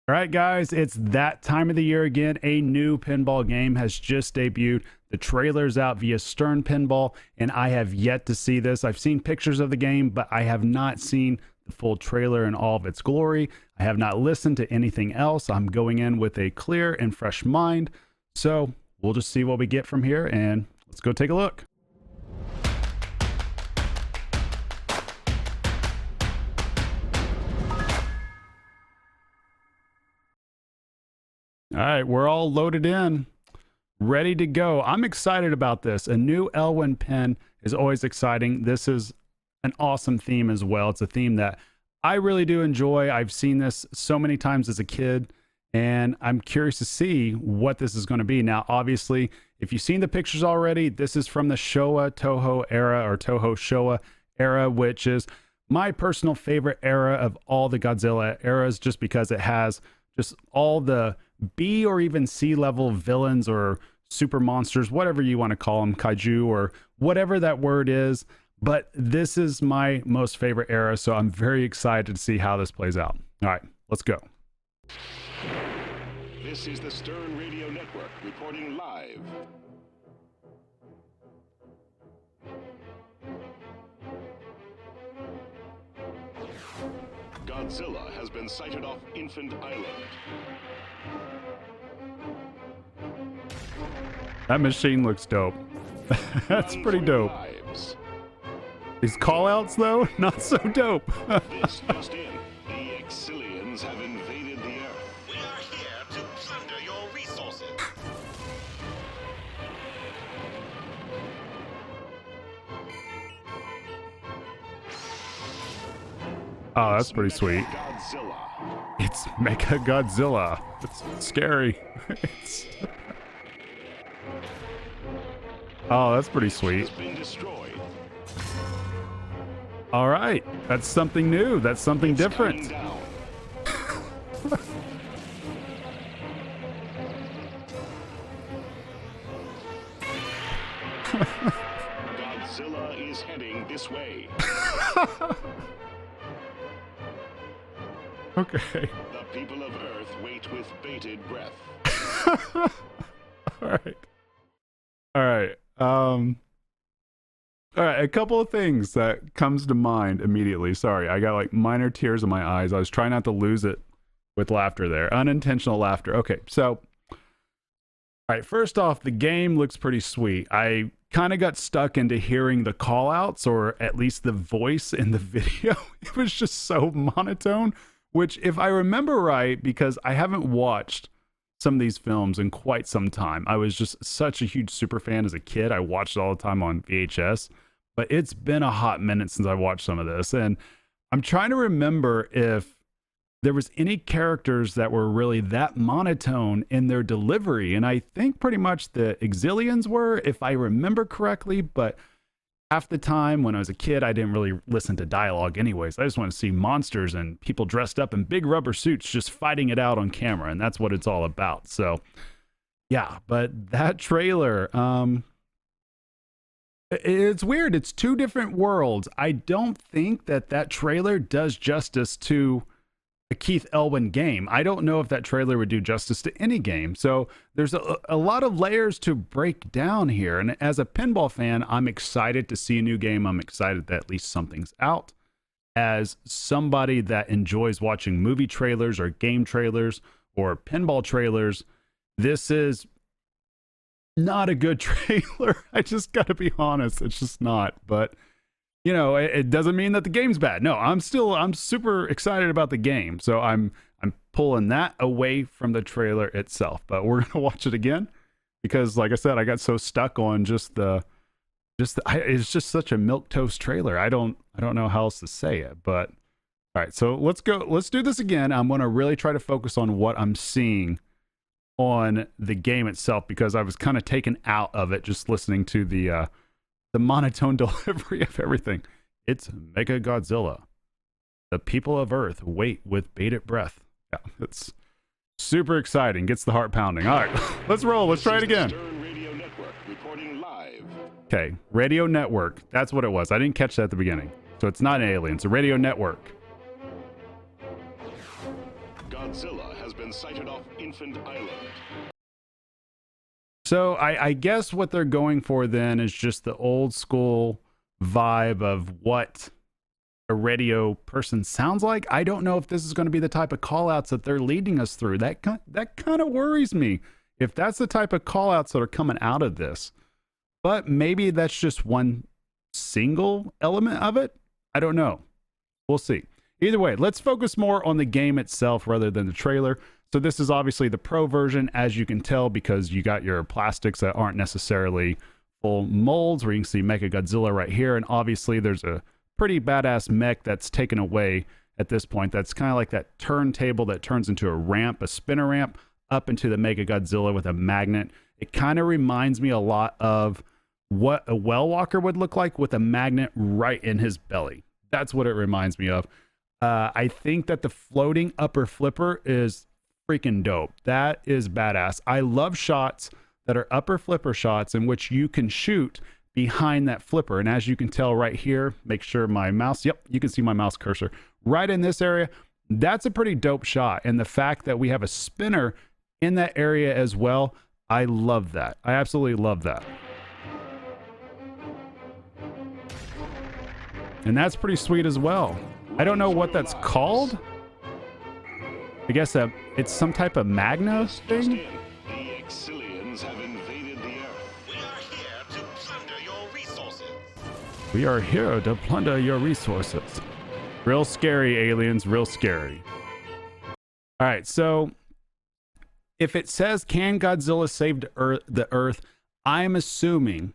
All right, guys, it's that time of the year again. A new pinball game has just debuted. The trailer's out via Stern Pinball, and I have yet to see this. I've seen pictures of the game, but I have not seen the full trailer in all of its glory. I have not listened to anything else. I'm going in with a clear and fresh mind. So we'll just see what we get from here, and let's go take a look. All right, we're all loaded in, ready to go. I'm excited about this. A new Elwyn pin is always exciting. This is an awesome theme as well. It's a theme that I really do enjoy. I've seen this so many times as a kid, and I'm curious to see what this is going to be. Now, obviously, if you've seen the pictures already, this is from the Showa Toho era, or Toho Showa era, which is my personal favorite era of all the Godzilla eras, just because it has just all the B or even C level villains or super monsters, whatever you want to call them, kaiju or whatever that word is. But this is my most favorite era, so I'm very excited to see how this plays out. All right, let's go. This is the Stern Radio Network reporting live. Godzilla has been sighted off Infant Island. That machine looks dope. That's pretty dope. Lives. These callouts, though, not so dope. This just in. The Exilians have invaded the Earth. We are here to plunder your resources. Oh, that's pretty sweet. Godzilla. It's Mecha Godzilla. It's scary. It's... Oh, that's pretty sweet. Has been destroyed. All right, that's something new. That's something different. Coming down. Godzilla is heading this way. Okay. The people of Earth wait with bated breath. All right. All right. All right, a couple of things that comes to mind immediately. Sorry, I got like minor tears in my eyes. I was trying not to lose it with laughter there. Unintentional laughter. Okay, so all right, first off, the game looks pretty sweet. I kind of got stuck into hearing the call outs, or at least the voice in the video. It was just so monotone, which if I remember right, because I haven't watched some of these films in quite some time. I was just such a huge super fan as a kid. I watched it all the time on VHS, but it's been a hot minute since I watched some of this. And I'm trying to remember if there was any characters that were really that monotone in their delivery. And I think pretty much the Exilians were, if I remember correctly, but half the time when I was a kid, I didn't really listen to dialogue anyways. I just want to see monsters and people dressed up in big rubber suits just fighting it out on camera, and that's what it's all about. So, yeah, but that trailer, it's weird. It's two different worlds. I don't think that trailer does justice to a Keith Elwyn game. I don't know if that trailer would do justice to any game. So there's a lot of layers to break down here. And as a pinball fan, I'm excited to see a new game. I'm excited that at least something's out. As somebody that enjoys watching movie trailers or game trailers or pinball trailers, this is not a good trailer. I just got to be honest. It's just not. But you know, it doesn't mean that the game's bad. No, I'm super excited about the game. So I'm pulling that away from the trailer itself. But we're going to watch it again because, like I said, I got so stuck on it's just such a milquetoast trailer. I don't know how else to say it. But all right, so let's do this again. I'm going to really try to focus on what I'm seeing on the game itself, because I was kind of taken out of it just listening to the monotone delivery of everything. It's Mega Godzilla. The people of Earth wait with bated breath. Yeah, it's super exciting. Gets the heart pounding. All right, let's roll. Let's try it again. Stern Radio Network reporting live. Okay, radio network. That's what it was. I didn't catch that at the beginning. So it's not an alien. It's a radio network. Godzilla has been sighted off Infant Island. So I guess what they're going for then is just the old school vibe of what a radio person sounds like. I don't know if this is going to be the type of call outs that they're leading us through. That kind of worries me if that's the type of call outs that are coming out of this. But maybe that's just one single element of it. I don't know. We'll see. Either way, let's focus more on the game itself rather than the trailer. So this is obviously the pro version, as you can tell, because you got your plastics that aren't necessarily full molds, where you can see Mechagodzilla right here. And obviously there's a pretty badass mech that's taken away at this point. That's kind of like that turntable that turns into a ramp, a spinner ramp, up into the Mechagodzilla with a magnet. It kind of reminds me a lot of what a well walker would look like with a magnet right in his belly. That's what it reminds me of. I think that the floating upper flipper is freaking dope. That is badass. I love shots that are upper flipper shots in which you can shoot behind that flipper. And as you can tell right here, make sure my mouse, yep, you can see my mouse cursor right in this area. That's a pretty dope shot. And the fact that we have a spinner in that area as well, I love that. I absolutely love that. And that's pretty sweet as well. I don't know what that's called. I guess it's some type of magna thing. The Exilians have invaded the Earth. We are here to plunder your resources. We are here to plunder your resources. Real scary, aliens, real scary. All right, so if it says, can Godzilla save the Earth, I'm assuming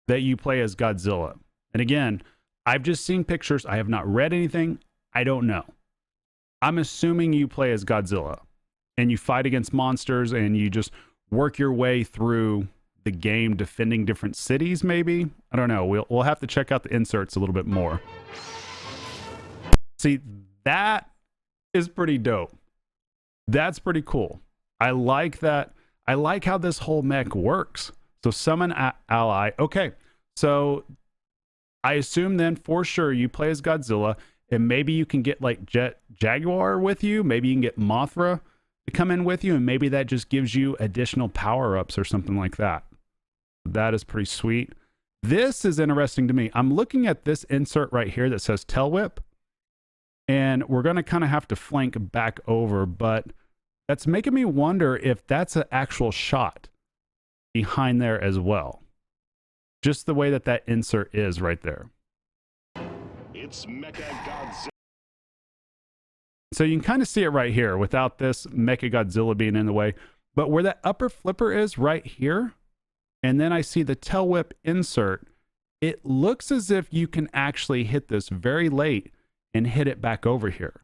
that you play as Godzilla. And again, I've just seen pictures. I have not read anything. I don't know. I'm assuming you play as Godzilla and you fight against monsters and you just work your way through the game defending different cities, maybe. I don't know. We'll have to check out the inserts a little bit more. See, that is pretty dope. That's pretty cool. I like that. I like how this whole mech works. So summon ally. Okay. So I assume then for sure you play as Godzilla, and maybe you can get like Jaguar with you. Maybe you can get Mothra to come in with you, and maybe that just gives you additional power-ups or something like that. That is pretty sweet. This is interesting to me. I'm looking at this insert right here that says Tail Whip, and we're going to kind of have to flank back over, but that's making me wonder if that's an actual shot behind there as well. Just the way that that insert is right there. It's Mechagodzilla. So you can kind of see it right here without this Mechagodzilla being in the way. But where that upper flipper is right here, and then I see the tail whip insert, it looks as if you can actually hit this very late and hit it back over here,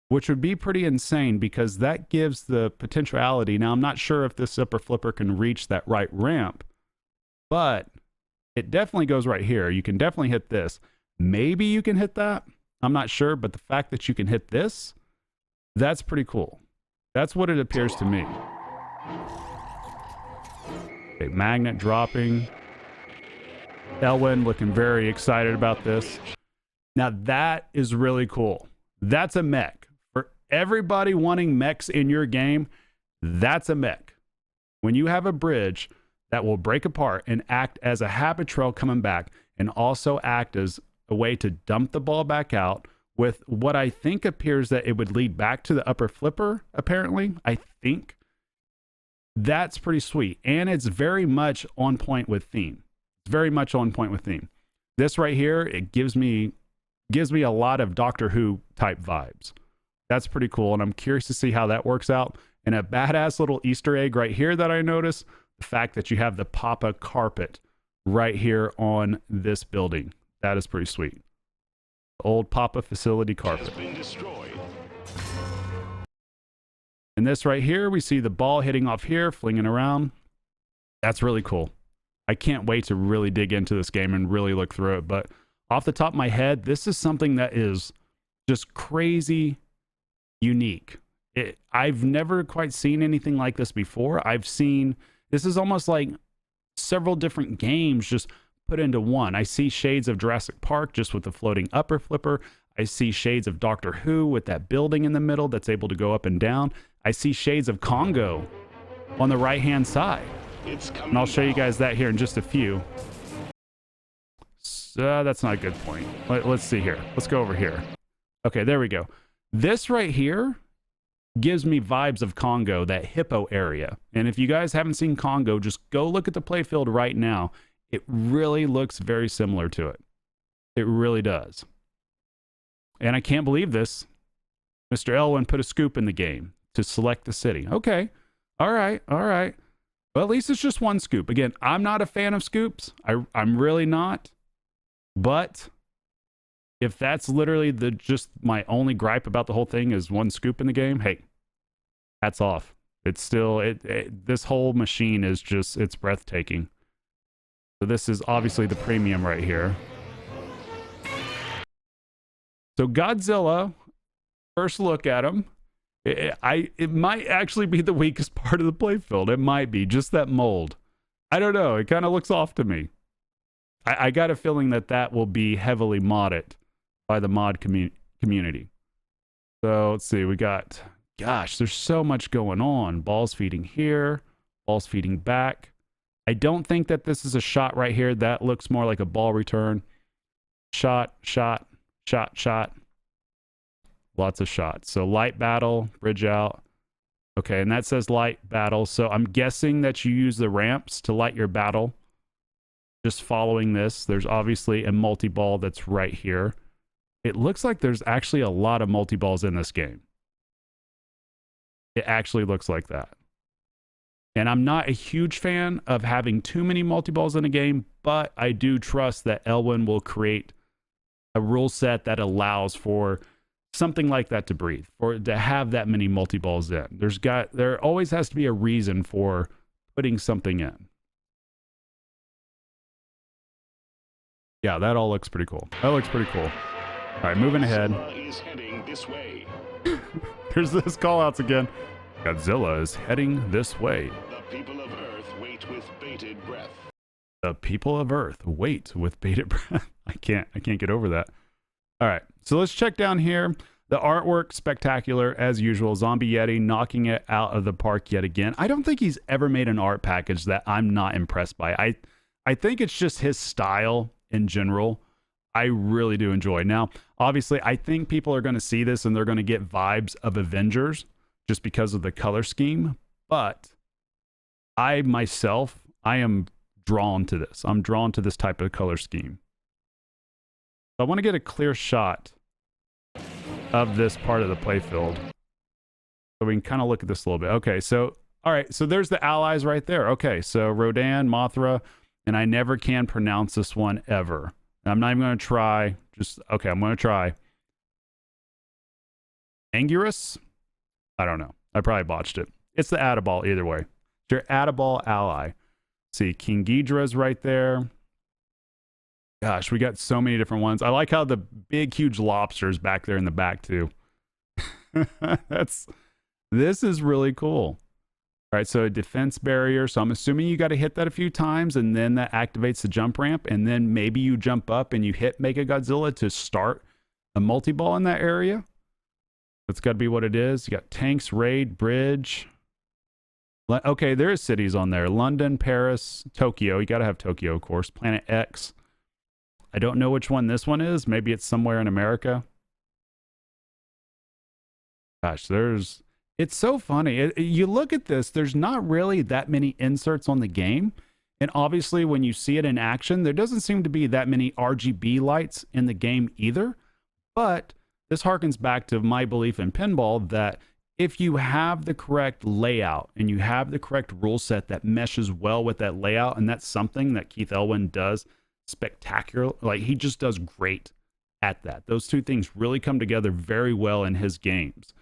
which would be pretty insane because that gives the potentiality. Now, I'm not sure if this upper flipper can reach that right ramp, but it definitely goes right here. You can definitely hit this. Maybe you can hit that. I'm not sure, but the fact that you can hit this, that's pretty cool. That's what it appears to me. Okay, magnet dropping. Elwin looking very excited about this. Now that is really cool. That's a mech. For everybody wanting mechs in your game, that's a mech. When you have a bridge that will break apart and act as a habit trail coming back and also act as a way to dump the ball back out with what I think appears that it would lead back to the upper flipper, apparently. I think that's pretty sweet. And it's very much on point with theme. It's very much on point with theme. This right here, it gives me a lot of Doctor Who type vibes. That's pretty cool. And I'm curious to see how that works out. And a badass little Easter egg right here that I noticed, the fact that you have the Papa carpet right here on this building. That is pretty sweet. Old Papa facility carpet. Has been destroyed. And this right here, we see the ball hitting off here, flinging around. That's really cool. I can't wait to really dig into this game and really look through it. But off the top of my head, this is something that is just crazy unique. I've never quite seen anything like this before. This is almost like several different games just put into one. I see shades of Jurassic Park just with the floating upper flipper. I see shades of Doctor Who with that building in the middle that's able to go up and down. I see shades of Congo on the right-hand side. It's coming And I'll show you down. guys that here in just a few. So that's not a good point. Let's see here. Let's go over here. Okay, there we go. This right here gives me vibes of Congo, that hippo area. And if you guys haven't seen Congo, just go look at the playfield right now. It really looks very similar to it. It really does. And I can't believe this. Mr. Elwin put a scoop in the game to select the city. Okay. All right. All right. Well, at least it's just one scoop. Again, I'm not a fan of scoops. I'm really not. But if that's literally just my only gripe about the whole thing is one scoop in the game, hey, hats off. It's still, this whole machine is just, it's breathtaking. So this is obviously the premium right here. So Godzilla, first look at him, it might actually be the weakest part of the playfield. It might be, just that mold. I don't know. It kind of looks off to me. I got a feeling that will be heavily modded by the mod community. So let's see, we got, gosh, there's so much going on. Balls feeding here, balls feeding back. I don't think that this is a shot right here. That looks more like a ball return. Shot, shot, shot, shot. Lots of shots. So light battle, bridge out. Okay, and that says light battle. So I'm guessing that you use the ramps to light your battle. Just following this, there's obviously a multi-ball that's right here. It looks like there's actually a lot of multi-balls in this game. It actually looks like that. And I'm not a huge fan of having too many multi-balls in a game, but I do trust that Elwin will create a rule set that allows for something like that to breathe, for to have that many multi-balls in. There always has to be a reason for putting something in. Yeah, that all looks pretty cool. That looks pretty cool. All right, moving ahead. Godzilla is heading this way. There's this call outs again. Godzilla is heading this way. The people of Earth wait with bated breath. The people of Earth wait with bated breath. I can't get over that. All right, so let's check down here. The artwork, spectacular as usual. Zombie Yeti knocking it out of the park yet again. I don't think he's ever made an art package that I'm not impressed by. I think it's just his style in general. I really do enjoy. Now, obviously, I think people are going to see this and they're going to get vibes of Avengers just because of the color scheme. But I myself, I am drawn to this. I'm drawn to this type of color scheme. I want to get a clear shot of this part of the playfield so we can kind of look at this a little bit. Okay, so, all right, so there's the allies right there. Okay, so Rodan, Mothra, and I never can pronounce this one ever. And I'm not even going to try. Okay, I'm going to try. Anguirus? I don't know. I probably botched it. It's the Adiball either way. It's your Adiball ally. See, King Ghidra's right there. Gosh, we got so many different ones. I like how the big, huge lobster's back there in the back too. This is really cool. All right, so a defense barrier. So I'm assuming you got to hit that a few times and then that activates the jump ramp. And then maybe you jump up and you hit Mega Godzilla to start a multi-ball in that area. That's got to be what it is. You got tanks, raid, bridge. Okay, there is cities on there. London, Paris, Tokyo. You got to have Tokyo, of course. Planet X. I don't know which one this one is. Maybe it's somewhere in America. Gosh, it's so funny. You look at this, there's not really that many inserts on the game. And obviously, when you see it in action, there doesn't seem to be that many RGB lights in the game either. But this harkens back to my belief in pinball that if you have the correct layout and you have the correct rule set that meshes well with that layout, and that's something that Keith Elwin does spectacular, like he just does great at that. Those two things really come together very well in his games.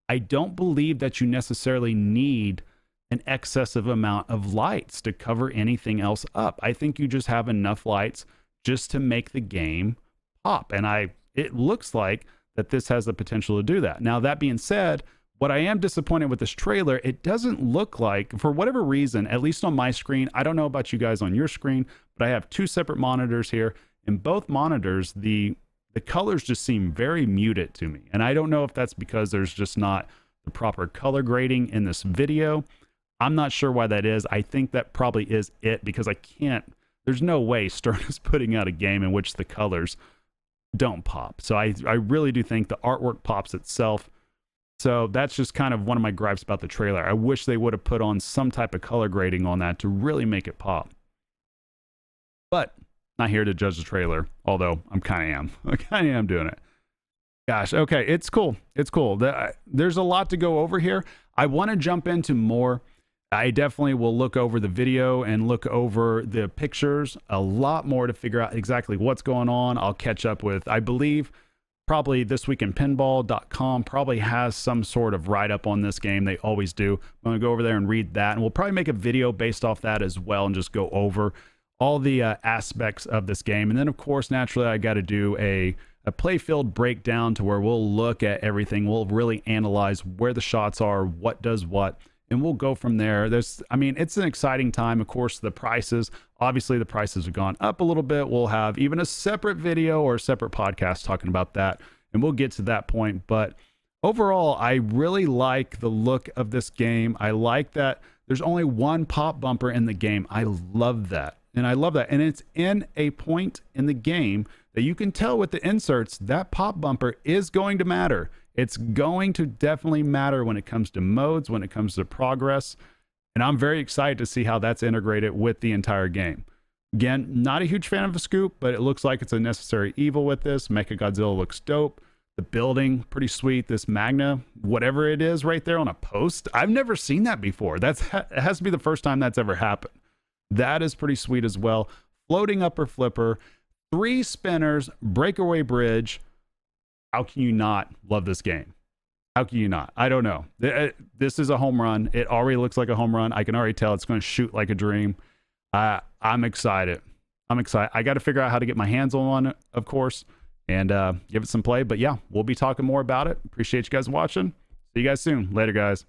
I don't believe that you necessarily need an excessive amount of lights to cover anything else up. I think you just have enough lights just to make the game pop. And it looks like that this has the potential to do that. Now, that being said, what I am disappointed with this trailer, it doesn't look like, for whatever reason, at least on my screen, I don't know about you guys on your screen, but I have two separate monitors here. In both monitors, the the colors just seem very muted to me. And I don't know if that's because there's just not the proper color grading in this video. I'm not sure why that is. I think that probably is it, because there's no way Stern is putting out a game in which the colors don't pop. So I really do think the artwork pops itself. So that's just kind of one of my gripes about the trailer. I wish they would have put on some type of color grading on that to really make it pop. But not here to judge the trailer, although I kind of am doing it. Gosh, okay, it's cool. It's cool. There's a lot to go over here. I want to jump into more. I definitely will look over the video and look over the pictures a lot more to figure out exactly what's going on. I'll catch up with, I believe, probably thisweekinpinball.com probably has some sort of write-up on this game. They always do. I'm going to go over there and read that, and we'll probably make a video based off that as well and just go over all the aspects of this game. And then, of course, naturally, I got to do a playfield breakdown to where we'll look at everything. We'll really analyze where the shots are, what does what, and we'll go from there. It's an exciting time. Of course, the prices have gone up a little bit. We'll have even a separate video or a separate podcast talking about that, and we'll get to that point. But overall, I really like the look of this game. I like that there's only one pop bumper in the game. I love that. And I love that. And it's in a point in the game that you can tell with the inserts that pop bumper is going to matter. It's going to definitely matter when it comes to modes, when it comes to progress. And I'm very excited to see how that's integrated with the entire game. Again, not a huge fan of the scoop, but it looks like it's a necessary evil with this. Godzilla looks dope. The building, pretty sweet. This Magna, whatever it is right there on a post. I've never seen that before. It has to be the first time that's ever happened. That is pretty sweet as well. Floating upper flipper, 3 spinners, breakaway bridge. How can you not love this game? How can you not? I don't know. This is a home run. It already looks like a home run. I can already tell it's going to shoot like a dream. I'm excited. I got to figure out how to get my hands on one, of course, and give it some play. But yeah, we'll be talking more about it. Appreciate you guys watching. See you guys soon. Later, guys.